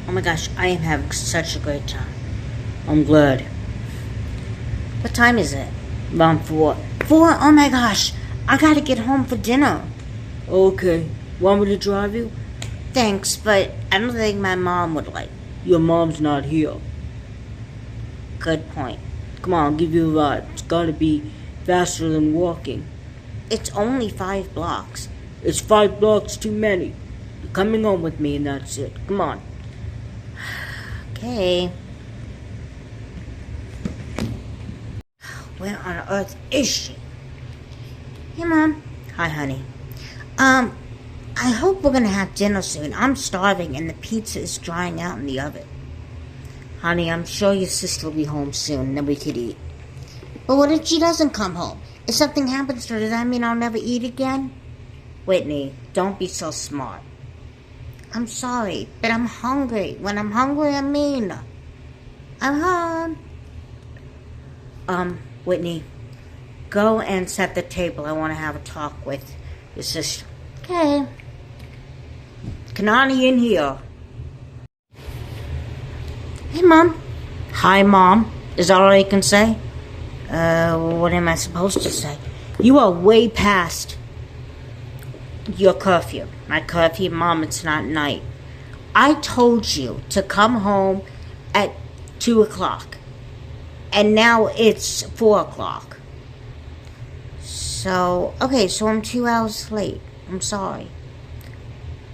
Oh my gosh, I am having such a great time. I'm glad. What time is it? Around 4. 4? Oh my gosh, I gotta get home for dinner. Okay. Want me to drive you? Thanks, but I don't think my mom would like. Your mom's not here. Good point. Come on, I'll give you a ride. It's gotta be faster than walking. It's only 5 blocks. It's 5 blocks too many. You're coming home with me and that's it. Come on. Okay. Where on earth is she? Hey, Mom. Hi, honey. I hope we're gonna have dinner soon. I'm starving and the pizza is drying out in the oven. Honey, I'm sure your sister will be home soon and then we could eat. But what if she doesn't come home? If something happens to her, does that mean I'll never eat again? Whitney, don't be so smart. I'm sorry, but I'm hungry. When I'm hungry, I'm mean. I'm home. Whitney, go and set the table. I want to have a talk with your sister. Okay. Kanani in here. Hey, Mom. Hi, Mom. Is that all I can say? What am I supposed to say? You are way past your curfew. My curfew, Mom, it's not night. I told you to come home at 2 o'clock. And now it's 4 o'clock. So I'm 2 hours late. I'm sorry.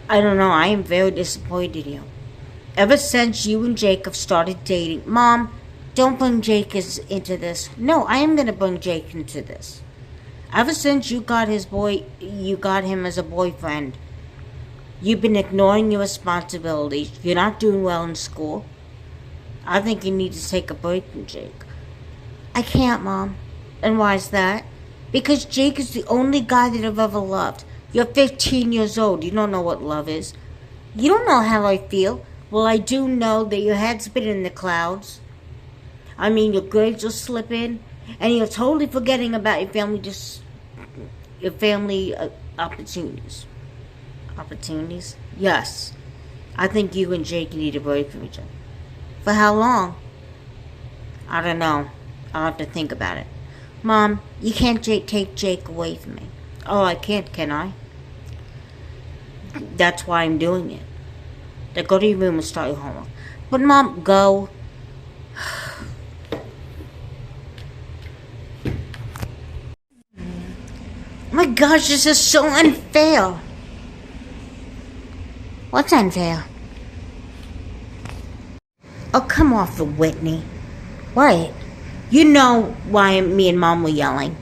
I don't know. I am very disappointed in you. Ever since you and Jacob started dating, Mom, don't bring Jake into this. No, I am going to bring Jake into this. Ever since you got him as a boyfriend, you've been ignoring your responsibilities. You're not doing well in school. I think you need to take a break from Jake. I can't, Mom. And why is that? Because Jake is the only guy that I've ever loved. You're 15 years old. You don't know what love is. You don't know how I feel. Well, I do know that your head's been in the clouds. I mean, your grades are slipping. And you're totally forgetting about your family opportunities. Opportunities? Yes. I think you and Jake need a break from each other. For how long? I don't know. I'll have to think about it. Mom, you can't take Jake away from me. Oh, I can't, can I? That's why I'm doing it. Now go to your room and start your homework. But Mom, go. Oh my gosh, this is so unfair. What's unfair? Oh, come off the Whitney. What? You know why me and Mom were yelling.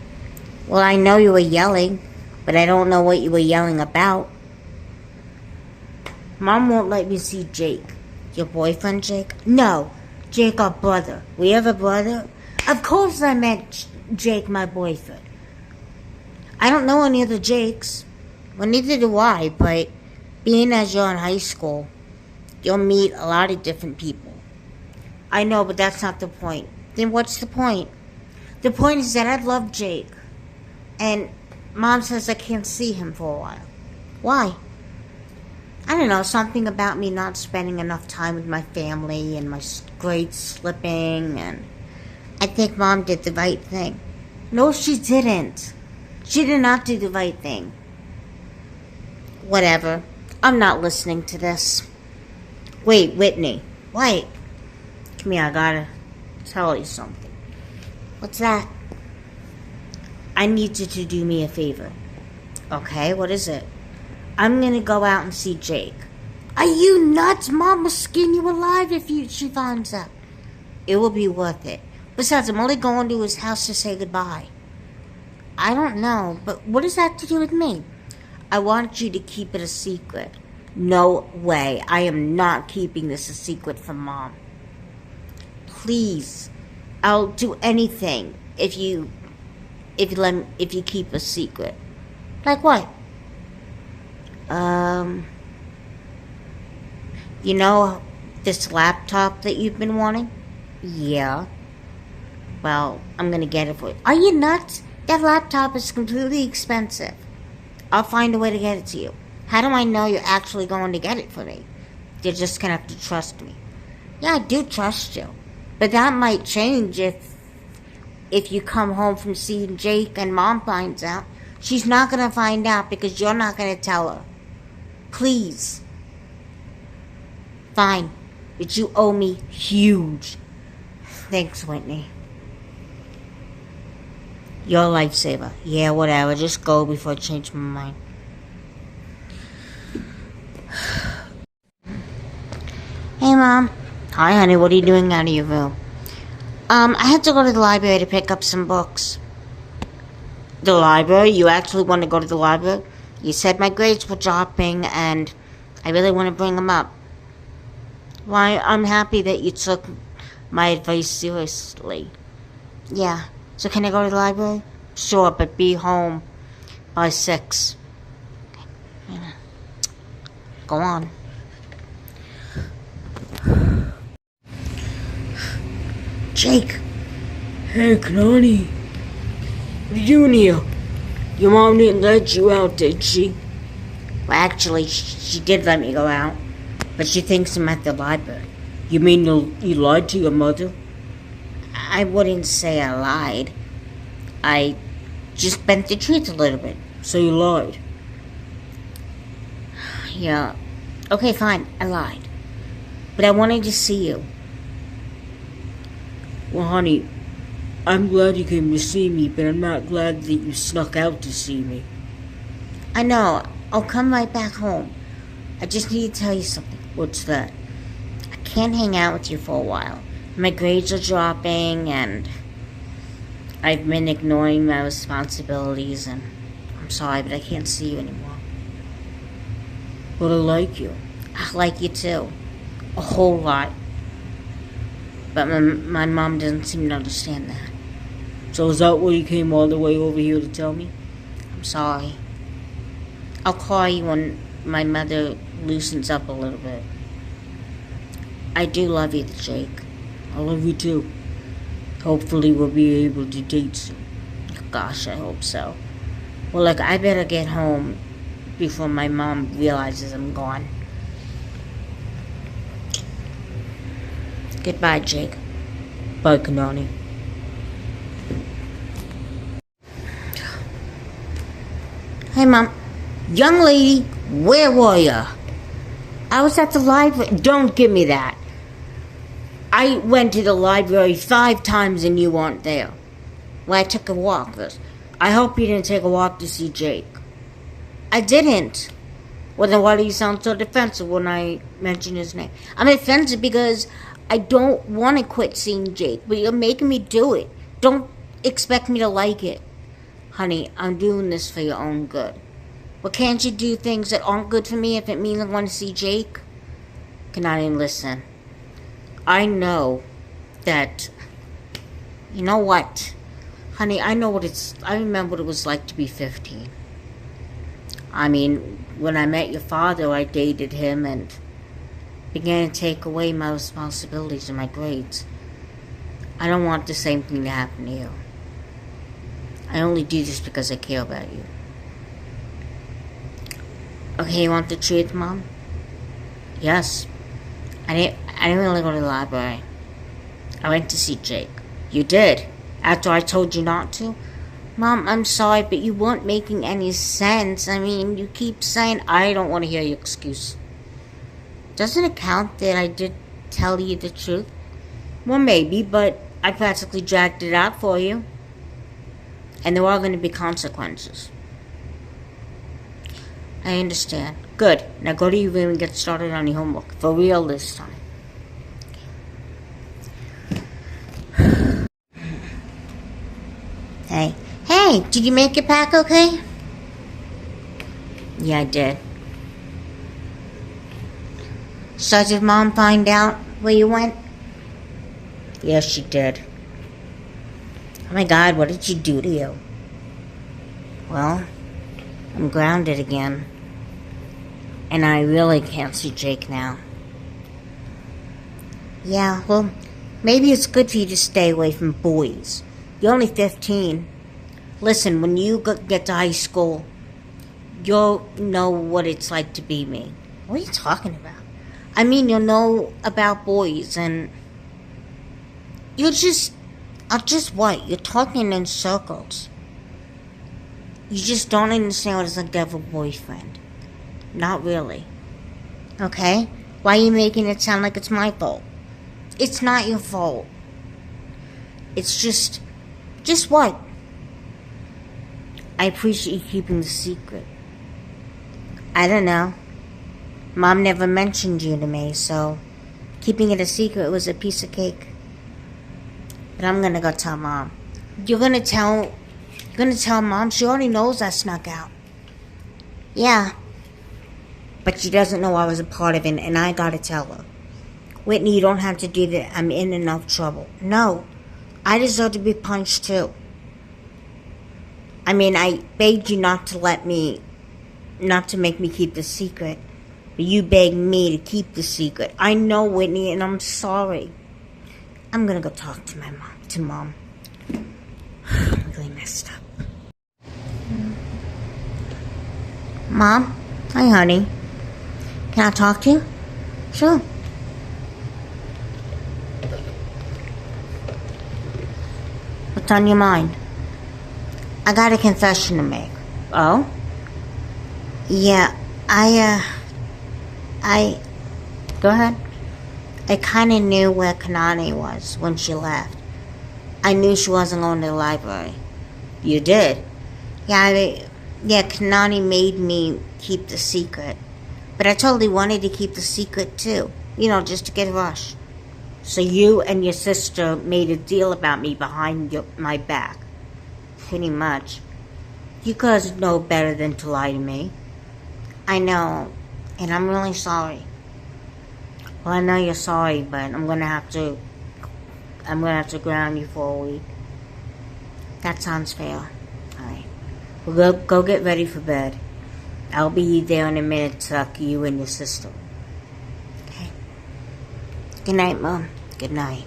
Well, I know you were yelling, but I don't know what you were yelling about. Mom won't let me see Jake. Your boyfriend, Jake? No, Jake, our brother. We have a brother? Of course I meant Jake, my boyfriend. I don't know any other Jakes. Well, neither do I, but being as you're in high school, you'll meet a lot of different people. I know, but that's not the point. Then what's the point? The point is that I love Jake. And Mom says I can't see him for a while. Why? I don't know, something about me not spending enough time with my family and my grades slipping, and I think Mom did the right thing. No, she didn't. She did not do the right thing. Whatever. I'm not listening to this. Wait, Whitney. Wait. Come here, I gotta tell you something. What's that? I need you to do me a favor. Okay, what is it? I'm gonna go out and see Jake. Are you nuts? Mom will skin you alive if she finds out. It will be worth it. Besides, I'm only going to his house to say goodbye. I don't know, but what does that have to do with me? I want you to keep it a secret. No way. I am not keeping this a secret from Mom. Please. I'll do anything if you keep a secret. Like what? You know this laptop that you've been wanting? Yeah. Well, I'm gonna get it for you. Are you nuts? That laptop is completely expensive. I'll find a way to get it to you. How do I know you're actually going to get it for me? You're just gonna have to trust me. Yeah, I do trust you. But that might change if you come home from seeing Jake and Mom finds out. She's not gonna find out because you're not gonna tell her. Please. Fine. But you owe me huge. Thanks, Whitney. You're a lifesaver. Yeah, whatever. Just go before I change my mind. Hey, Mom. Hi, honey. What are you doing out of your room? I had to go to the library to pick up some books. The library? You actually want to go to the library? You said my grades were dropping, and I really want to bring them up. Why, I'm happy that you took my advice seriously. Yeah. So can I go to the library? Sure, but be home by 6. Go on. Jake. Hey, Kanani. What are you doing here? Your mom didn't let you out, did she? Well, actually, she did let me go out, but she thinks I'm at the library. You mean you lied to your mother? I wouldn't say I lied. I just bent the truth a little bit. So you lied? Yeah. Okay, fine. I lied. But I wanted to see you. Well, honey, I'm glad you came to see me, but I'm not glad that you snuck out to see me. I know. I'll come right back home. I just need to tell you something. What's that? I can't hang out with you for a while. My grades are dropping, and I've been ignoring my responsibilities, and I'm sorry, but I can't see you anymore. But I like you. I like you too. A whole lot. But my mom doesn't seem to understand that. So is that why you came all the way over here to tell me? I'm sorry. I'll call you when my mother loosens up a little bit. I do love you, Jake. I love you too. Hopefully we'll be able to date soon. Gosh, I hope so. Well, look, I better get home before my mom realizes I'm gone. Goodbye, Jake. Bye, Kanani. Hey, Mom. Young lady, where were ya? I was at the library. Don't give me that. I went to the library 5 times and you weren't there. Well, I took a walk. I hope you didn't take a walk to see Jake. I didn't. Well, then why do you sound so defensive when I mention his name? I'm defensive because I don't want to quit seeing Jake, but you're making me do it. Don't expect me to like it. Honey, I'm doing this for your own good. Well, can't you do things that aren't good for me if it means I want to see Jake? Kanani, listen. I know that... You know what? Honey, I remember what it was like to be 15. I mean, when I met your father, I dated him and began to take away my responsibilities and my grades. I don't want the same thing to happen to you. I only do this because I care about you. Okay, you want the truth, Mom? Yes. I didn't really go to the library. I went to see Jake. You did? After I told you not to? Mom, I'm sorry, but you weren't making any sense. I mean, you keep saying I don't want to hear your excuse. Doesn't it count that I did tell you the truth? Well, maybe, but I practically dragged it out for you. And there are going to be consequences. I understand. Good. Now go to your room and get started on your homework. For real this time. Hey, did you make it back okay? Yeah, I did. So did Mom find out where you went? Yes, she did. Oh my God, what did she do to you? Well, I'm grounded again. And I really can't see Jake now. Yeah, well, maybe it's good for you to stay away from boys. You're only 15. Listen, when you get to high school, you'll know what it's like to be me. What are you talking about? I mean, you'll know about boys, and you're just what? You're talking in circles. You just don't understand what it's like to have a boyfriend. Not really. Okay? Why are you making it sound like it's my fault? It's not your fault. It's just what? I appreciate you keeping the secret. I don't know. Mom never mentioned you to me, so keeping it a secret was a piece of cake. But I'm gonna go tell Mom. You're gonna tell Mom? She already knows I snuck out. Yeah. But she doesn't know I was a part of it, and I gotta tell her. Whitney, you don't have to do that. I'm in enough trouble. No. I deserve to be punched too. I mean, I begged you not to make me keep the secret. But you begged me to keep the secret. I know, Whitney, and I'm sorry. I'm gonna go talk to Mom. I'm really messed up. Mom? Hi, honey. Can I talk to you? Sure. What's on your mind? I got a confession to make. Oh? Yeah, Go ahead. I kinda knew where Kanani was when she left. I knew she wasn't going to the library. You did? Yeah, Kanani made me keep the secret. But I totally wanted to keep the secret too. Just to get a rush. So you and your sister made a deal about me behind my back. Pretty much. You guys know better than to lie to me. I know, and I'm really sorry. Well, I know you're sorry, but I'm gonna have to ground you for a week. That sounds fair. Alright. We'll go get ready for bed. I'll be there in a minute to tuck you and your sister. Okay. Good night, Mom. Good night.